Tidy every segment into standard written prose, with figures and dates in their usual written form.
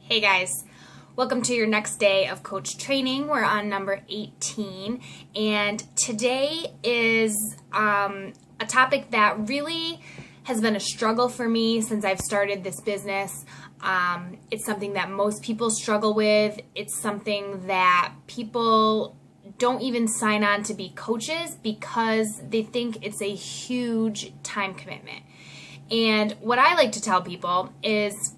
Hey guys, welcome to your next day of coach training. We're on number 18, and today is a topic that really has been a struggle for me since I've started this business. It's something that most people struggle with. It's something that people don't even sign on to be coaches because they think it's a huge time commitment. And what I like to tell people is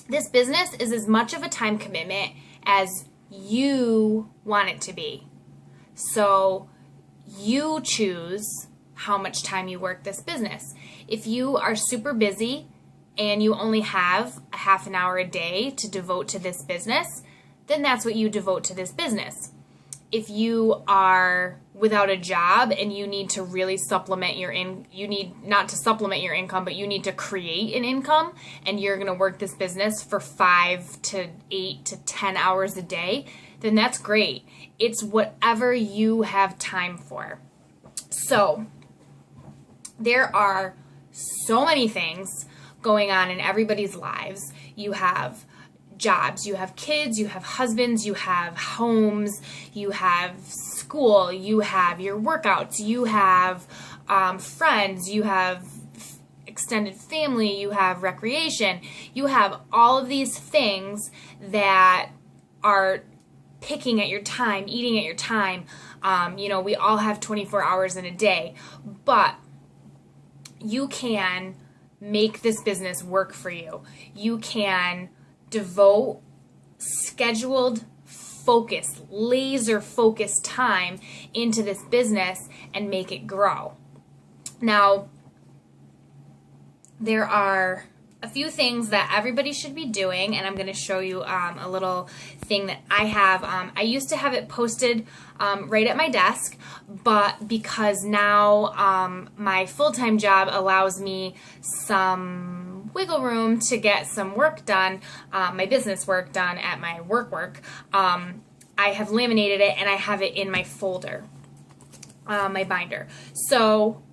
this business is as much of a time commitment as you want it to be. So you choose how much time you work this business. If you are super busy and you only have a half an hour a day to devote to this business, then that's what you devote to this business. If you are without a job and you need to really supplement you need not to supplement your income, but you need to create an income, and you're going to work this business for 5 to 8 to 10 hours a day, then that's great. It's whatever you have time for. So there are so many things going on in everybody's lives. You have jobs, you have kids, you have husbands, you have homes, you have school, you have your workouts, you have friends, you have extended family, you have recreation, you have all of these things that are picking at your time, eating at your time. We all have 24 hours in a day, but you can make this business work for you. You can devote scheduled, focused, laser focused time into this business and make it grow. Now, there are a few things that everybody should be doing, and I'm going to show you a little thing that I have. I used to have it posted right at my desk, but because now my full-time job allows me some wiggle room to get some work done, my business work done at my work, I have laminated it and I have it in my folder, my binder. So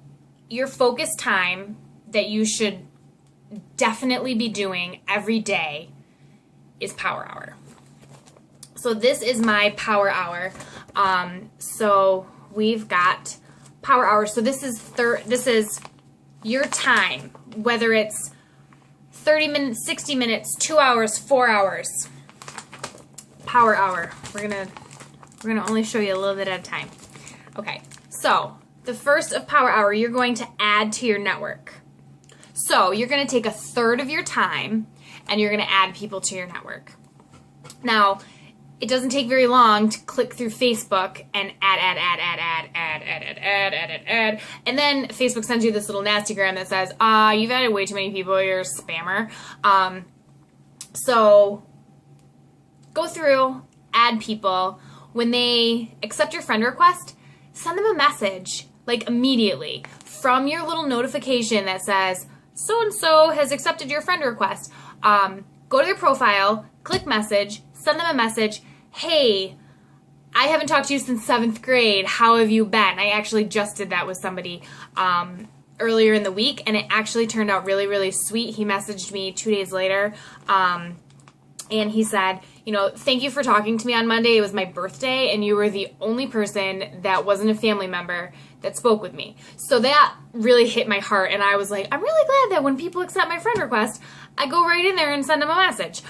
your focus time that you should definitely be doing every day is Power Hour. So this is my Power Hour. So we've got Power Hour. So this is your time, whether it's 30 minutes, 60 minutes, 2 hours, 4 hours. Power Hour. We're gonna only show you a little bit at a time. Okay, so the first of Power Hour, you're going to add to your network. So you're going to take a third of your time and you're going to add people to your network. Now, it doesn't take very long to click through Facebook and add. And then Facebook sends you this little nastygram that says, you've added way too many people, you're a spammer. So go through, add people. When they accept your friend request, send them a message, like immediately, from your little notification that says, so-and-so has accepted your friend request. Go to their profile, click message, send them a message. Hey, I haven't talked to you since 7th grade. How have you been? I actually just did that with somebody earlier in the week, and it actually turned out really, really sweet. He messaged me 2 days later, and he said, thank you for talking to me on Monday. It was my birthday, and you were the only person that wasn't a family member that spoke with me. So that really hit my heart, and I was like, I'm really glad that when people accept my friend request, I go right in there and send them a message.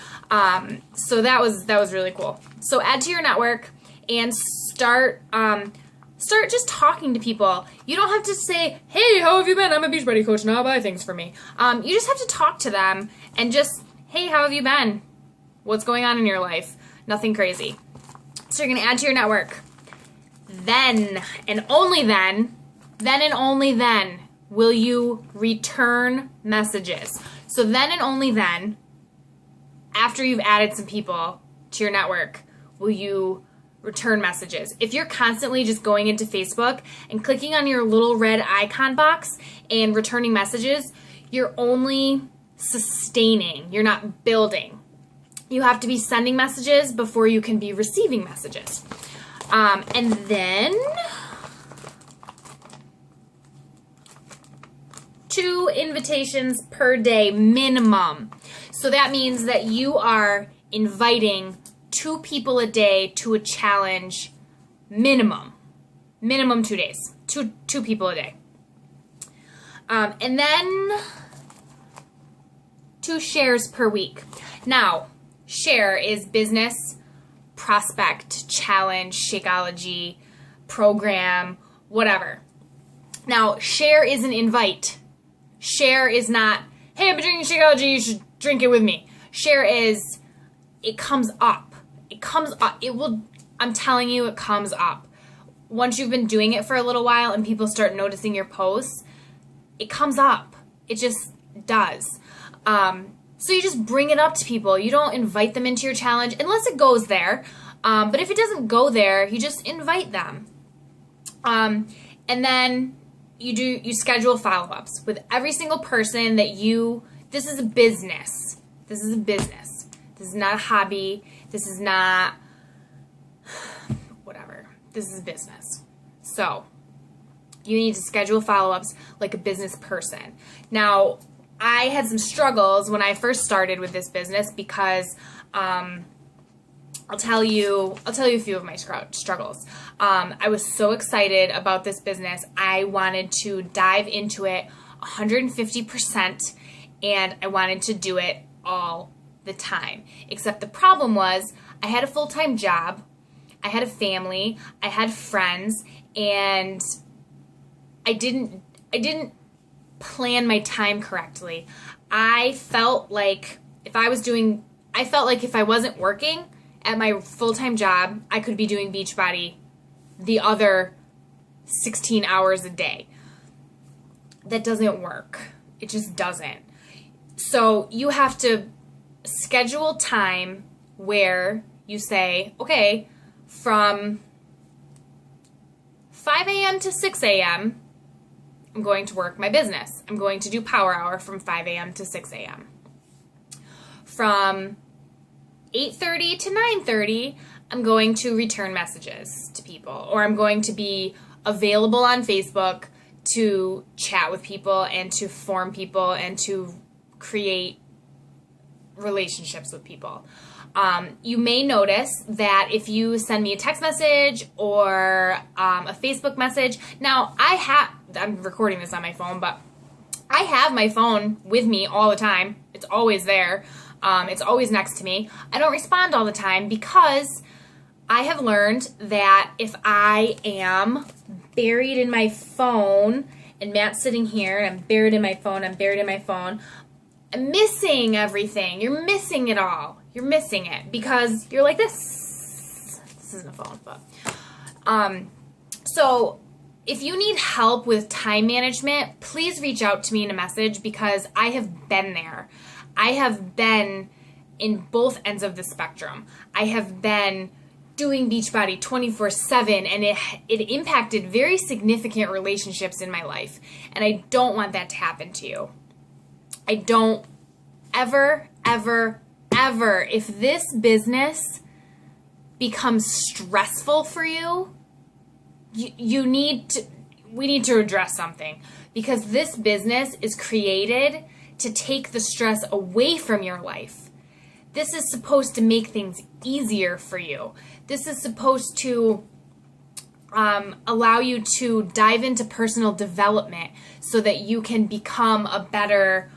So that was really cool. So add to your network and start just talking to people. You don't have to say, hey, how have you been? I'm a Beachbody coach, now buy things for me. You just have to talk to them and just, hey, how have you been? What's going on in your life? Nothing crazy. So you're going to add to your network. Then, and only then will you return messages. So then and only then, after you've added some people to your network, will you return messages. If you're constantly just going into Facebook and clicking on your little red icon box and returning messages, you're only sustaining, you're not building. You have to be sending messages before you can be receiving messages. And then 2 invitations per day minimum. So that means that you are inviting 2 people a day to a challenge minimum 2 days, two people a day. And then 2 shares per week. Now, share is business, prospect, challenge, Shakeology, program, whatever. Now, share is an invite. Share is not, hey, I've been drinking Shakeology, you should drink it with me. Share is, it comes up. It comes up. It will, I'm telling you, it comes up. Once you've been doing it for a little while and people start noticing your posts, it comes up. It just does. So you just bring it up to people. You don't invite them into your challenge unless it goes there. But if it doesn't go there, you just invite them. And then you schedule follow-ups with every single person that this is a business. This is a business. This is not a hobby. This is not whatever. This is business. So you need to schedule follow-ups like a business person. Now, I had some struggles when I first started with this business because I'll tell you a few of my struggles. I was so excited about this business. I wanted to dive into it 150%, and I wanted to do it all the time. Except the problem was I had a full-time job, I had a family, I had friends, and I didn't plan my time correctly. I felt like if I wasn't working at my full-time job, I could be doing Beachbody the other 16 hours a day. That doesn't work. It just doesn't. So you have to schedule time where you say, okay, from 5 a.m. to 6 a.m., I'm going to work my business. I'm going to do Power Hour from 5 a.m. to 6 a.m. From 8:30 to 9:30, I'm going to return messages to people, or I'm going to be available on Facebook to chat with people and to form people and to create relationships with people. You may notice that if you send me a text message or a Facebook message, now I'm recording this on my phone, but I have my phone with me all the time. It's always there. It's always next to me. I don't respond all the time because I have learned that if I am buried in my phone, and Matt's sitting here, and I'm buried in my phone, I'm missing everything. You're missing it all. You're missing it because you're like this. This isn't a phone, but so if you need help with time management, please reach out to me in a message because I have been there. I have been in both ends of the spectrum. I have been doing Beachbody 24/7, and it impacted very significant relationships in my life, and I don't want that to happen to you. I don't ever, if this business becomes stressful for you, we need to address something, because this business is created to take the stress away from your life. This is supposed to make things easier for you. This is supposed to allow you to dive into personal development so that you can become a better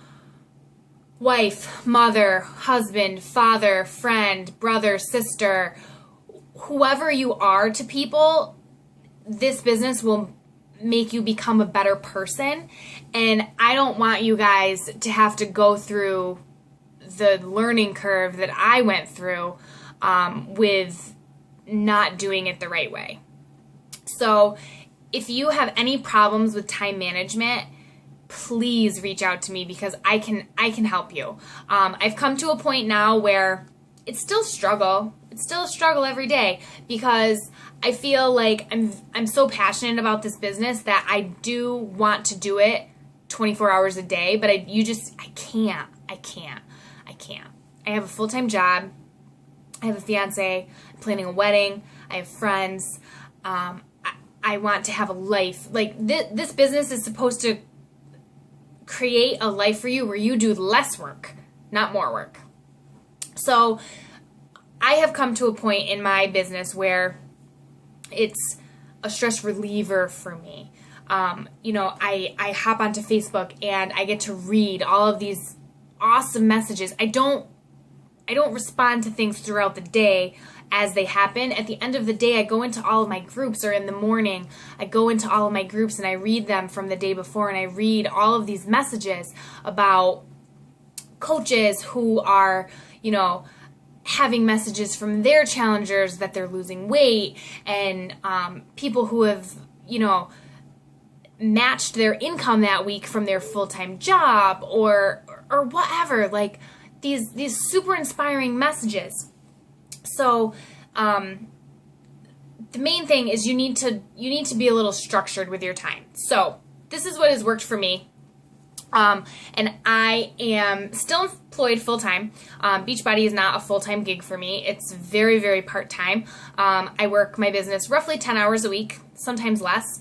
wife, mother, husband, father, friend, brother, sister, whoever you are to people. This business will make you become a better person, and I don't want you guys to have to go through the learning curve that I went through with not doing it the right way. So if you have any problems with time management, please reach out to me because I can help you. I've come to a point now where it's still a struggle. It's still a struggle every day because I feel like I'm so passionate about this business that I do want to do it 24 hours a day, but I can't. I have a full-time job. I have a fiance. I'm planning a wedding. I have friends. I want to have a life. Like this business is supposed to create a life for you where you do less work, not more work. So I have come to a point in my business where it's a stress reliever for me. I hop onto Facebook and I get to read all of these awesome messages. I don't respond to things throughout the day as they happen. At the end of the day, I go into all of my groups, or in the morning, I go into all of my groups and I read them from the day before, and I read all of these messages about coaches who are, having messages from their challengers that they're losing weight, and people who have, matched their income that week from their full-time job or whatever, like these super inspiring messages. So the main thing is you need to be a little structured with your time. So this is what has worked for me. And I am still employed full-time. Beachbody is not a full-time gig for me. It's very, very part-time. I work my business roughly 10 hours a week, sometimes less,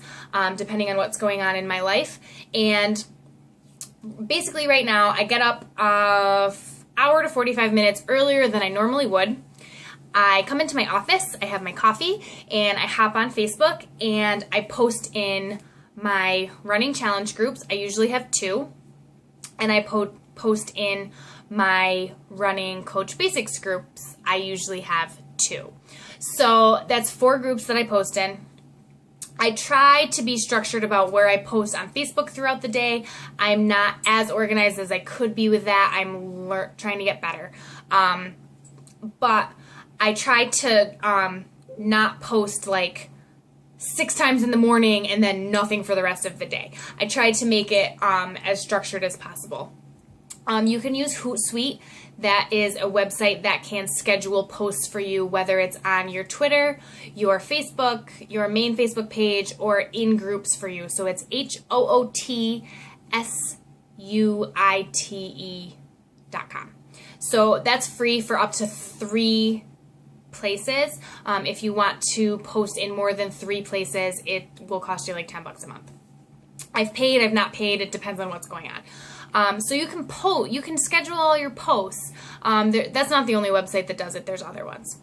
depending on what's going on in my life. And basically right now I get up an hour to 45 minutes earlier than I normally would. I come into my office, I have my coffee, and I hop on Facebook and I post in my running challenge groups. I usually have 2. And I post in my running Coach Basics groups. I usually have 2. So that's 4 groups that I post in. I try to be structured about where I post on Facebook throughout the day. I'm not as organized as I could be with that. I'm trying to get better. But I try to not post like 6 times in the morning and then nothing for the rest of the day. I try to make it as structured as possible. You can use Hootsuite. That is a website that can schedule posts for you, whether it's on your Twitter, your Facebook, your main Facebook page, or in groups for you. So it's HOOTSUITE.com. So that's free for up to 3 places. If you want to post in more than 3 places, it will cost you like $10 a month. I've paid, I've not paid, it depends on what's going on. So you can schedule all your posts. That's not the only website that does it, there's other ones.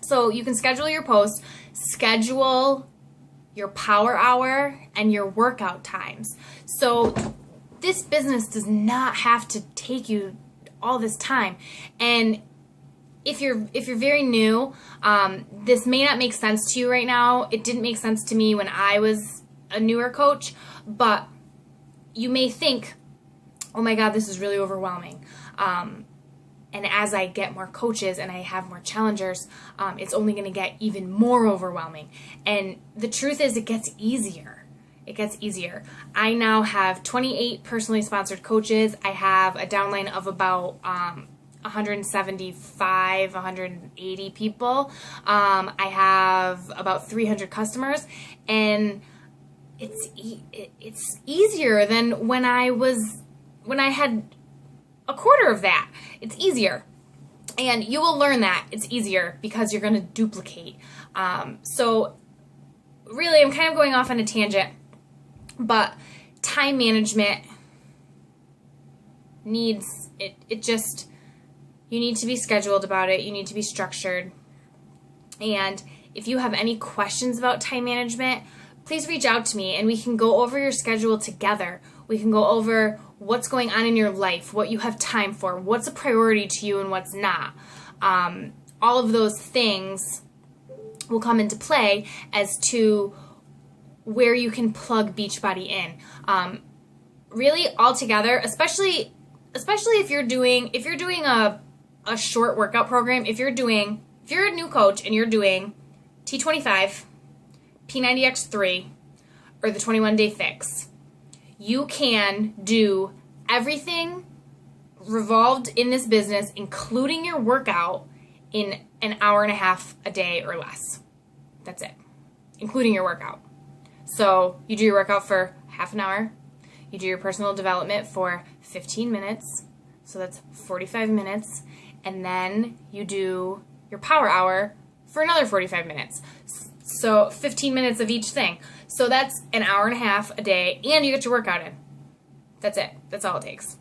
So you can schedule your posts, schedule your power hour and your workout times. So this business does not have to take you all this time. And if you're very new, this may not make sense to you right now. It didn't make sense to me when I was a newer coach, but you may think, oh my God, this is really overwhelming. And as I get more coaches and I have more challengers, it's only going to get even more overwhelming. And the truth is, it gets easier. It gets easier. I now have 28 personally sponsored coaches. I have a downline of about 175, 180 people. I have about 300 customers, and it's easier than when I had a quarter of that. It's easier. And you will learn that it's easier because you're going to duplicate. So really, I'm kind of going off on a tangent, but time management needs, you need to be scheduled about it. You need to be structured. And if you have any questions about time management, please reach out to me and we can go over your schedule together. We can go over what's going on in your life, what you have time for, what's a priority to you and what's not. All of those things will come into play as to where you can plug Beachbody in. Really, all together, especially if you're doing a short workout program, if you're a new coach and you're doing T25, P90X3, or the 21-day fix, you can do everything revolved in this business, including your workout, in an hour and a half a day or less. That's it, including your workout. So you do your workout for half an hour, you do your personal development for 15 minutes, so that's 45 minutes, and then you do your power hour for another 45 minutes. So 15 minutes of each thing. So that's an hour and a half a day, and you get your workout in. That's it. That's all it takes.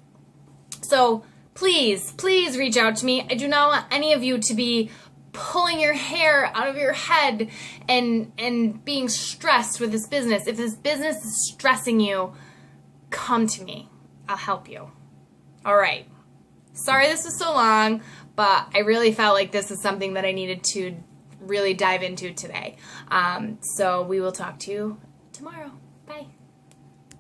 So please, please reach out to me. I do not want any of you to be pulling your hair out of your head and being stressed with this business, if this business is stressing you, come to me. I'll help you. All right. Sorry this was so long, but I really felt like this is something that I needed to really dive into today. So we will talk to you tomorrow. Bye.